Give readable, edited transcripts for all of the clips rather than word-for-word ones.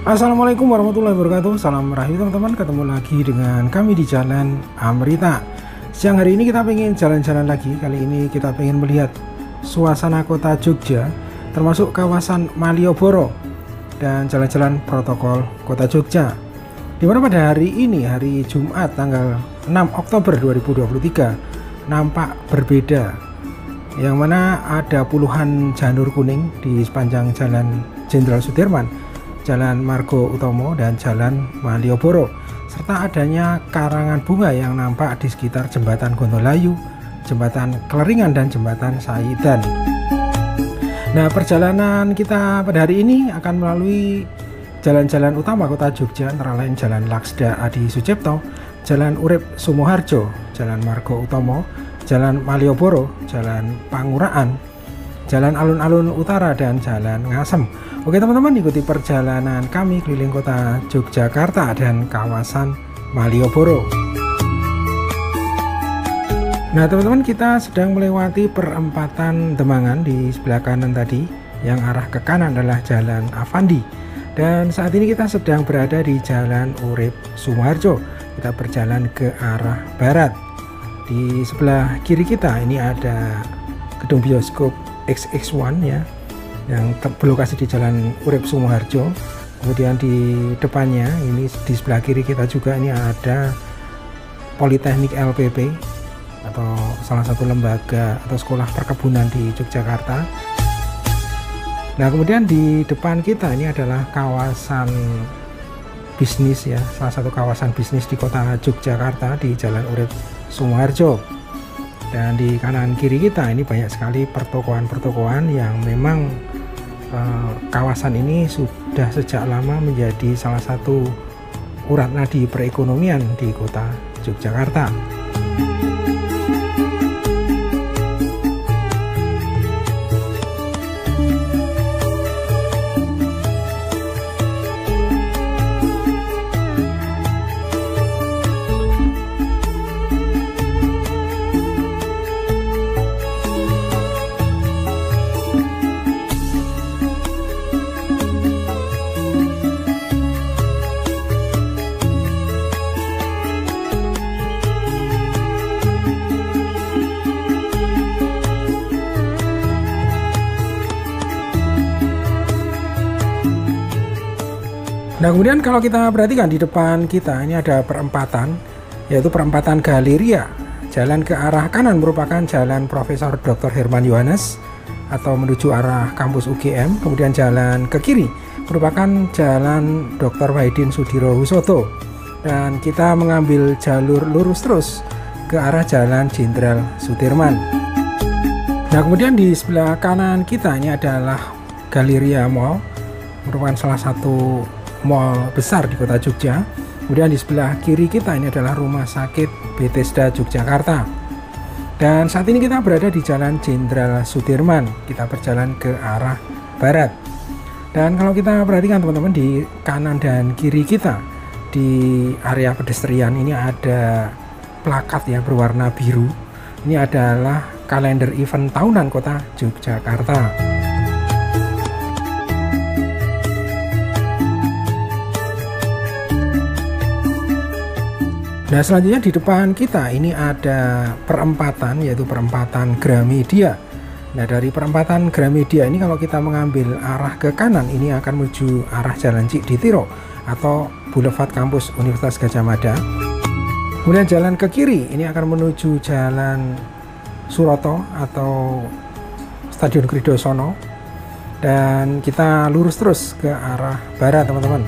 Assalamualaikum warahmatullahi wabarakatuh. Salam rahayu teman-teman. Ketemu lagi dengan kami di Jalan Amrita. Siang hari ini kita pengen jalan-jalan lagi. Kali ini kita pengen melihat suasana kota Jogja, termasuk kawasan Malioboro dan jalan-jalan protokol kota Jogja. Dimana pada hari ini, hari Jumat tanggal 6 Oktober 2023, nampak berbeda. Yang mana ada puluhan janur kuning di sepanjang Jalan Jenderal Sudirman, Jalan Margo Utomo, dan Jalan Malioboro, serta adanya karangan bunga yang nampak di sekitar Jembatan Gondolayu, Jembatan Keleringan, dan Jembatan Saidan. Nah, perjalanan kita pada hari ini akan melalui jalan-jalan utama kota Jogja, antara lain Jalan Laksda Adi Sucipto, Jalan Urip Sumoharjo, Jalan Margo Utomo, Jalan Malioboro, Jalan Pangurahan, Jalan Alun-Alun Utara, dan Jalan Ngasem. Oke teman-teman, ikuti perjalanan kami keliling kota Yogyakarta dan kawasan Malioboro. Nah teman-teman, kita sedang melewati perempatan Demangan di sebelah kanan tadi. Yang arah ke kanan adalah Jalan Avandi. Dan saat ini kita sedang berada di Jalan Urip Sumoharjo. Kita berjalan ke arah barat. Di sebelah kiri kita ini ada gedung bioskop XX1 ya, yang berlokasi di Jalan Urip Sumoharjo. Kemudian di depannya ini di sebelah kiri kita juga ini ada Politeknik LPP, atau salah satu lembaga atau sekolah perkebunan di Yogyakarta. Nah kemudian di depan kita ini adalah kawasan bisnis ya, salah satu kawasan bisnis di kota Yogyakarta di Jalan Urip Sumoharjo. Dan di kanan kiri kita ini banyak sekali pertokoan-pertokoan yang memang kawasan ini sudah sejak lama menjadi salah satu urat nadi perekonomian di kota Yogyakarta. Nah kemudian kalau kita perhatikan di depan kita ini ada perempatan, yaitu perempatan Galeria. Jalan ke arah kanan merupakan Jalan Profesor Dr. Herman Yohanes atau menuju arah kampus UGM. Kemudian jalan ke kiri merupakan Jalan Dr. Wahidin Sudirohusodo. Dan kita mengambil jalur lurus terus ke arah Jalan Jenderal Sudirman. Nah kemudian di sebelah kanan kita ini adalah Galeria Mall, merupakan salah satu mall besar di kota Jogja. Kemudian di sebelah kiri kita ini adalah Rumah Sakit Bethesda Yogyakarta. Dan saat ini kita berada di Jalan Jenderal Sudirman. Kita berjalan ke arah barat. Dan kalau kita perhatikan teman-teman, di kanan dan kiri kita di area pedestrian ini ada plakat ya berwarna biru. Ini adalah kalender event tahunan kota Yogyakarta. Nah selanjutnya di depan kita ini ada perempatan, yaitu perempatan Gramedia. Nah dari perempatan Gramedia ini kalau kita mengambil arah ke kanan ini akan menuju arah Jalan Cikditiro atau Boulevard Kampus Universitas Gadjah Mada. Kemudian jalan ke kiri ini akan menuju Jalan Suroto atau Stadion Kridosono. Dan kita lurus terus ke arah barat teman-teman.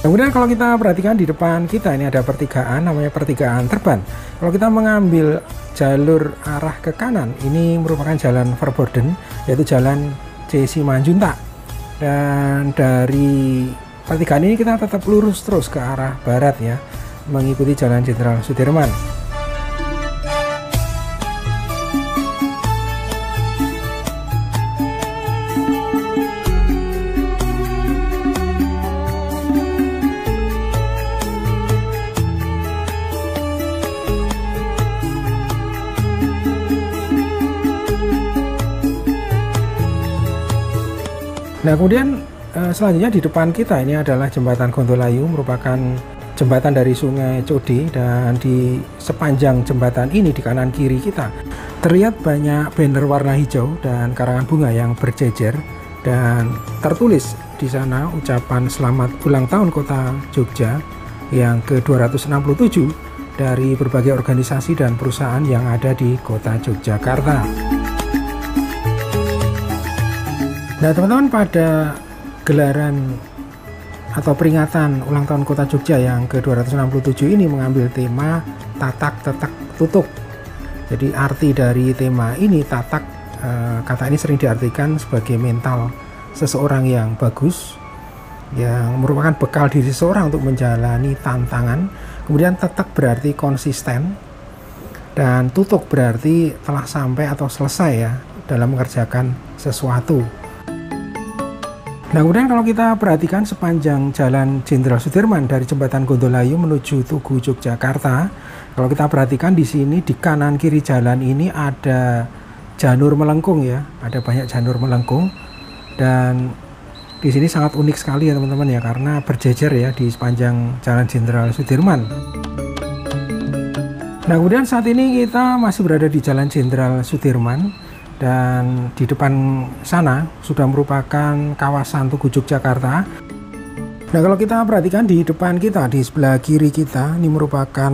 Kemudian kalau kita perhatikan di depan kita ini ada pertigaan, namanya pertigaan Terban. Kalau kita mengambil jalur arah ke kanan, ini merupakan Jalan Verborden, yaitu Jalan C. Simanjuntak. Dan dari pertigaan ini kita tetap lurus terus ke arah barat ya, mengikuti Jalan Jenderal Sudirman. Nah, kemudian selanjutnya di depan kita ini adalah jembatan Gondolayu, merupakan jembatan dari Sungai Code, dan di sepanjang jembatan ini di kanan kiri kita terlihat banyak banner warna hijau dan karangan bunga yang berjejer, dan tertulis di sana ucapan selamat ulang tahun Kota Jogja yang ke-267 dari berbagai organisasi dan perusahaan yang ada di Kota Yogyakarta. Nah, teman-teman, pada gelaran atau peringatan ulang tahun Kota Jogja yang ke-267 ini mengambil tema tatak tetak tutuk. Jadi arti dari tema ini tatak, kata ini sering diartikan sebagai mental seseorang yang bagus, yang merupakan bekal diri seseorang untuk menjalani tantangan. Kemudian tetak berarti konsisten, dan tutuk berarti telah sampai atau selesai ya dalam mengerjakan sesuatu. Nah, kemudian kalau kita perhatikan sepanjang Jalan Jenderal Sudirman dari jembatan Gondolayu menuju Tugu Yogyakarta, kalau kita perhatikan di sini di kanan kiri jalan ini ada janur melengkung ya, ada banyak janur melengkung, dan di sini sangat unik sekali ya teman-teman ya, karena berjejer ya di sepanjang Jalan Jenderal Sudirman. Nah, kemudian saat ini kita masih berada di Jalan Jenderal Sudirman, dan di depan sana sudah merupakan kawasan Tugu Yogyakarta. Nah, kalau kita perhatikan di depan kita, di sebelah kiri kita, ini merupakan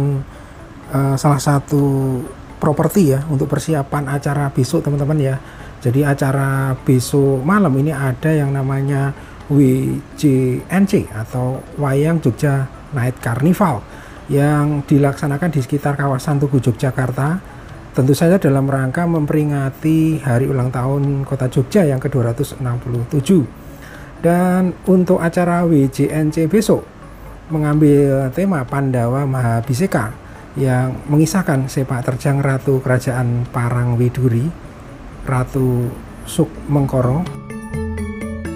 salah satu properti ya untuk persiapan acara besok teman-teman ya. Jadi acara besok malam ini ada yang namanya WJNC atau Wayang Jogja Night Carnival yang dilaksanakan di sekitar kawasan Tugu Yogyakarta. Tentu saja dalam rangka memperingati hari ulang tahun Kota Jogja yang ke-267. Dan untuk acara WJNC besok mengambil tema Pandawa Mahabhiseka yang mengisahkan sepak terjang Ratu Kerajaan Parangwiduri, Ratu Sukmengkoro.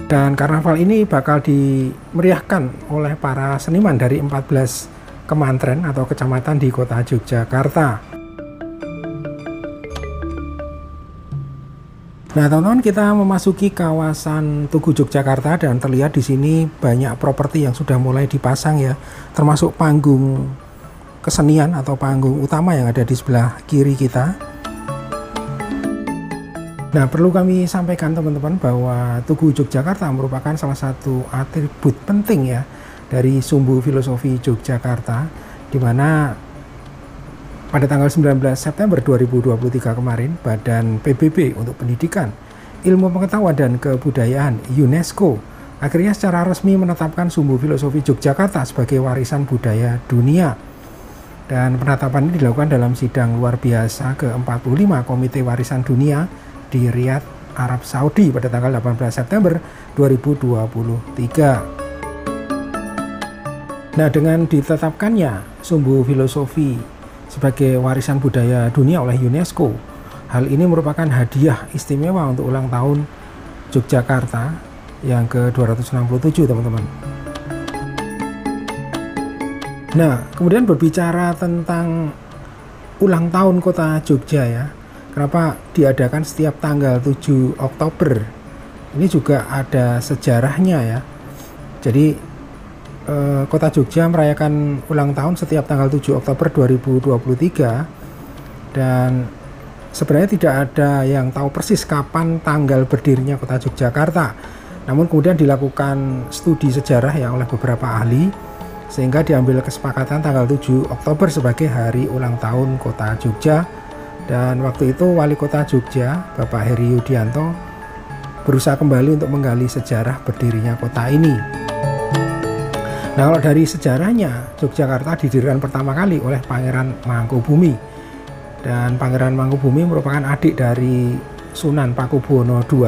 Dan karnaval ini bakal dimeriahkan oleh para seniman dari 14 kemantren atau kecamatan di Kota Yogyakarta. Nah, teman-teman, kita memasuki kawasan Tugu Yogyakarta dan terlihat di sini banyak properti yang sudah mulai dipasang ya, termasuk panggung kesenian atau panggung utama yang ada di sebelah kiri kita. Nah, perlu kami sampaikan teman-teman bahwa Tugu Yogyakarta merupakan salah satu atribut penting ya dari sumbu filosofi Yogyakarta, di mana pada tanggal 19 September 2023 kemarin, Badan PBB untuk Pendidikan, Ilmu Pengetahuan dan Kebudayaan UNESCO akhirnya secara resmi menetapkan sumbu filosofi Yogyakarta sebagai warisan budaya dunia. Dan penetapan ini dilakukan dalam sidang luar biasa ke-45 Komite Warisan Dunia di Riyadh, Arab Saudi pada tanggal 18 September 2023. Nah, dengan ditetapkannya sumbu filosofi sebagai warisan budaya dunia oleh UNESCO, hal ini merupakan hadiah istimewa untuk ulang tahun Yogyakarta yang ke-267 teman-teman. Nah, kemudian berbicara tentang ulang tahun Kota Jogja ya, kenapa diadakan setiap tanggal 7 Oktober, ini juga ada sejarahnya ya. Jadi Kota Jogja merayakan ulang tahun setiap tanggal 7 Oktober 2023, dan sebenarnya tidak ada yang tahu persis kapan tanggal berdirinya Kota Yogyakarta. Namun kemudian dilakukan studi sejarah ya oleh beberapa ahli, sehingga diambil kesepakatan tanggal 7 Oktober sebagai hari ulang tahun Kota Jogja. Dan waktu itu Wali Kota Jogja, Bapak Heri Yudianto, berusaha kembali untuk menggali sejarah berdirinya kota ini. Nah, kalau dari sejarahnya, Yogyakarta didirikan pertama kali oleh Pangeran Mangkubumi. Dan Pangeran Mangkubumi merupakan adik dari Sunan Pakubuwono II.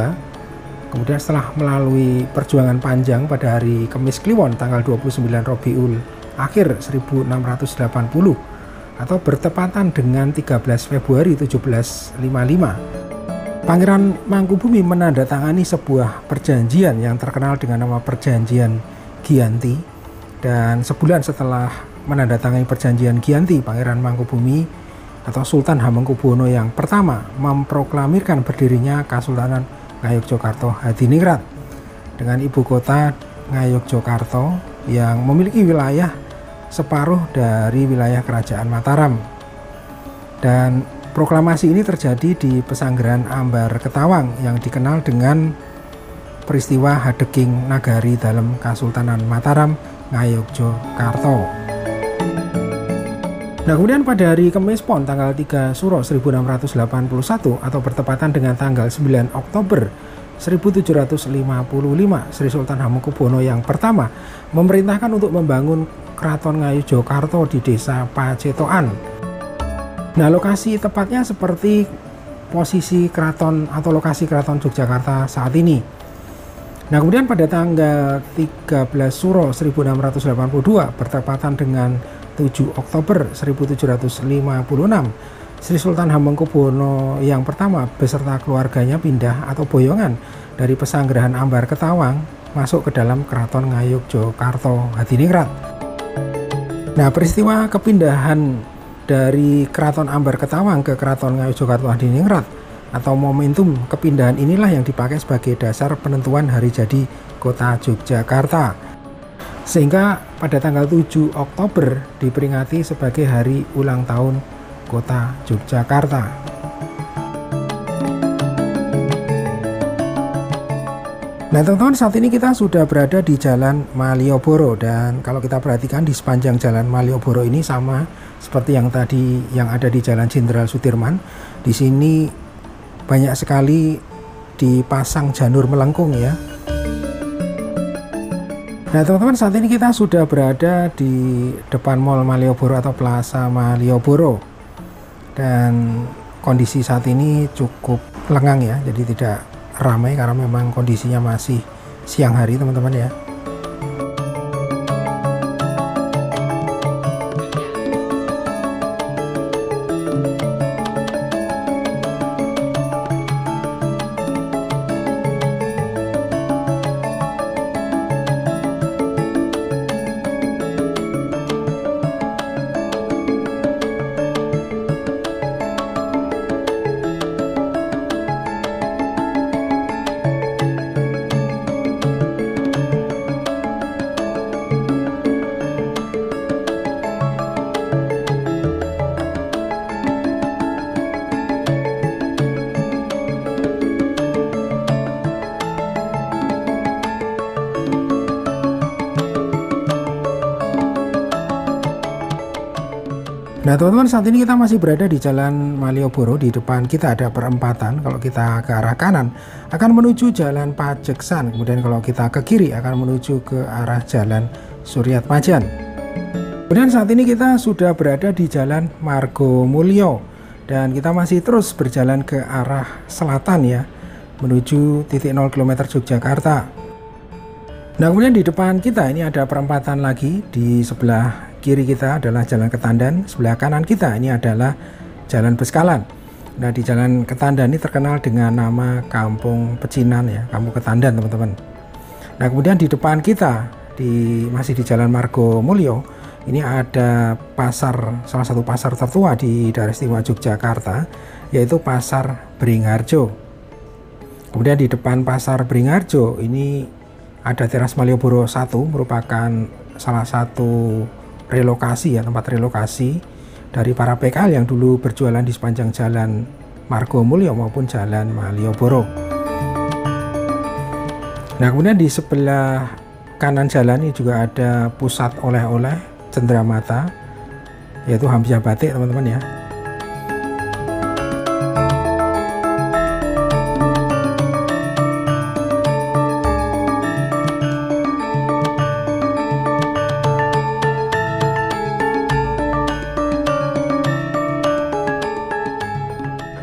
Kemudian setelah melalui perjuangan panjang pada hari Kamis Kliwon tanggal 29 Rabiul Akhir 1680 atau bertepatan dengan 13 Februari 1755, Pangeran Mangkubumi menandatangani sebuah perjanjian yang terkenal dengan nama Perjanjian Giyanti. Dan sebulan setelah menandatangani perjanjian Giyanti, Pangeran Mangkubumi atau Sultan Hamengkubuwono yang pertama memproklamirkan berdirinya Kesultanan Ngayogyakarta Hadiningrat. dengan ibu kota Ngayogyakarta yang memiliki wilayah separuh dari wilayah Kerajaan Mataram. Dan proklamasi ini terjadi di Pesanggeran Ambar Ketawang yang dikenal dengan peristiwa Hadeging Nagari dalam Kasultanan Mataram Ngayogyakarta. Nah, kemudian pada hari Kamis Pon tanggal 3 Suro 1681 atau bertepatan dengan tanggal 9 Oktober 1755, Sri Sultan Hamengkubuwono yang pertama memerintahkan untuk membangun Keraton Ngayogyakarta di Desa Pacetokan. Nah, lokasi tepatnya seperti posisi keraton atau lokasi Keraton Yogyakarta saat ini. Nah, kemudian pada tanggal 13 Suro 1682 bertepatan dengan 7 Oktober 1756, Sri Sultan Hamengkubuwono yang pertama beserta keluarganya pindah atau boyongan dari Pesanggerahan Ambar Ketawang masuk ke dalam Keraton Ngayogyakarta Hadiningrat. Nah, peristiwa kepindahan dari Keraton Ambar Ketawang ke Keraton Ngayogyakarta Hadiningrat atau momentum kepindahan inilah yang dipakai sebagai dasar penentuan hari jadi kota Yogyakarta. Sehingga pada tanggal 7 Oktober diperingati sebagai hari ulang tahun kota Yogyakarta. Nah, teman-teman, saat ini kita sudah berada di Jalan Malioboro, dan kalau kita perhatikan di sepanjang Jalan Malioboro ini sama seperti yang tadi yang ada di Jalan Jenderal Sudirman. Di sini banyak sekali dipasang janur melengkung ya. Nah, teman-teman, saat ini kita sudah berada di depan Mall Malioboro atau Plaza Malioboro, dan kondisi saat ini cukup lengang ya, jadi tidak ramai karena memang kondisinya masih siang hari, teman-teman ya. Nah, teman-teman, saat ini kita masih berada di Jalan Malioboro. Di depan kita ada perempatan. Kalau kita ke arah kanan akan menuju Jalan Pajeksan, kemudian kalau kita ke kiri akan menuju ke arah Jalan Suryatmajan. Kemudian saat ini kita sudah berada di Jalan Margomulyo, dan kita masih terus berjalan ke arah selatan ya, menuju titik 0 km Yogyakarta. Nah, kemudian di depan kita ini ada perempatan lagi. Di sebelah kiri kita adalah Jalan Ketandan, sebelah kanan kita ini adalah Jalan Beskalan. Nah, di Jalan Ketandan ini terkenal dengan nama Kampung Pecinan ya, Kampung Ketandan, teman-teman. Nah, kemudian di depan kita masih di Jalan Margomulyo, ini ada pasar, salah satu pasar tertua di daerah istimewa Yogyakarta, yaitu Pasar Beringharjo. Kemudian di depan Pasar Beringharjo ini ada Teras Malioboro 1, merupakan salah satu relokasi ya, tempat relokasi dari para PKL yang dulu berjualan di sepanjang Jalan Margomulyo maupun Jalan Malioboro. Nah, kemudian di sebelah kanan jalan ini juga ada pusat oleh-oleh Cendramata, yaitu Hamzah Batik, teman-teman ya.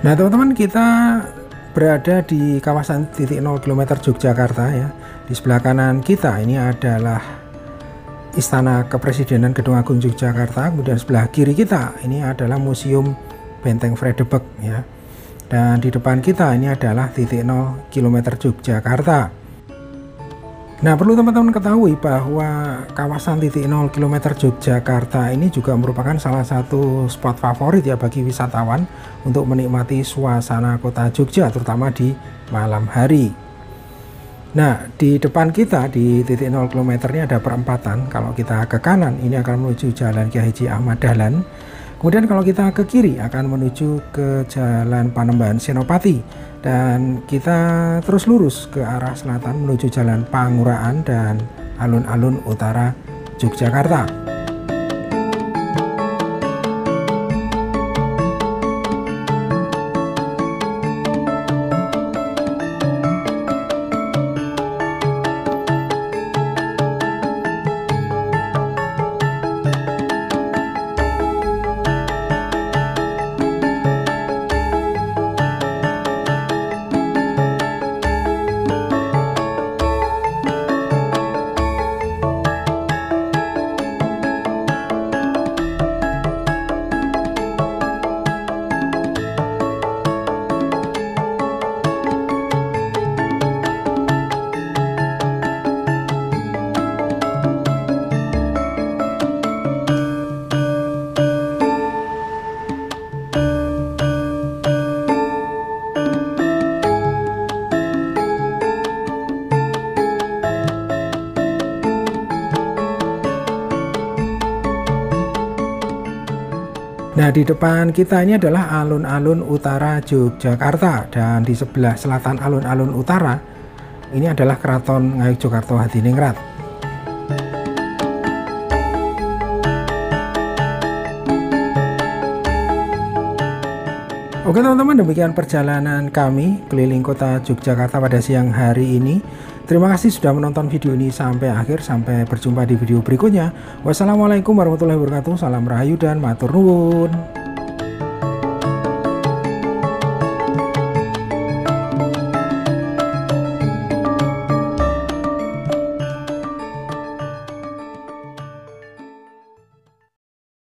Nah, teman-teman, kita berada di kawasan titik 0 km Yogyakarta ya. Di sebelah kanan kita ini adalah Istana Kepresidenan Gedung Agung Yogyakarta. Kemudian sebelah kiri kita ini adalah Museum Benteng Vredeburg ya. Dan di depan kita ini adalah titik 0 km Yogyakarta. Nah, perlu teman-teman ketahui bahwa kawasan titik 0 km Yogyakarta ini juga merupakan salah satu spot favorit ya bagi wisatawan untuk menikmati suasana kota Jogja, terutama di malam hari. Nah, di depan kita di titik 0 km ini ada perempatan. Kalau kita ke kanan ini akan menuju Jalan Kiai Haji Ahmad Dahlan. Kemudian kalau kita ke kiri akan menuju ke Jalan Panembahan Senopati. Dan kita terus lurus ke arah selatan menuju Jalan Pangurahan dan alun-alun utara Yogyakarta. Nah, di depan kita ini adalah alun-alun utara Yogyakarta, dan di sebelah selatan alun-alun utara ini adalah Keraton Ngayogyakarta Hadiningrat. Oke teman-teman, demikian perjalanan kami keliling kota Yogyakarta pada siang hari ini. Terima kasih sudah menonton video ini sampai akhir. Sampai berjumpa di video berikutnya. Wassalamualaikum warahmatullahi wabarakatuh. Salam rahayu dan matur nuwun.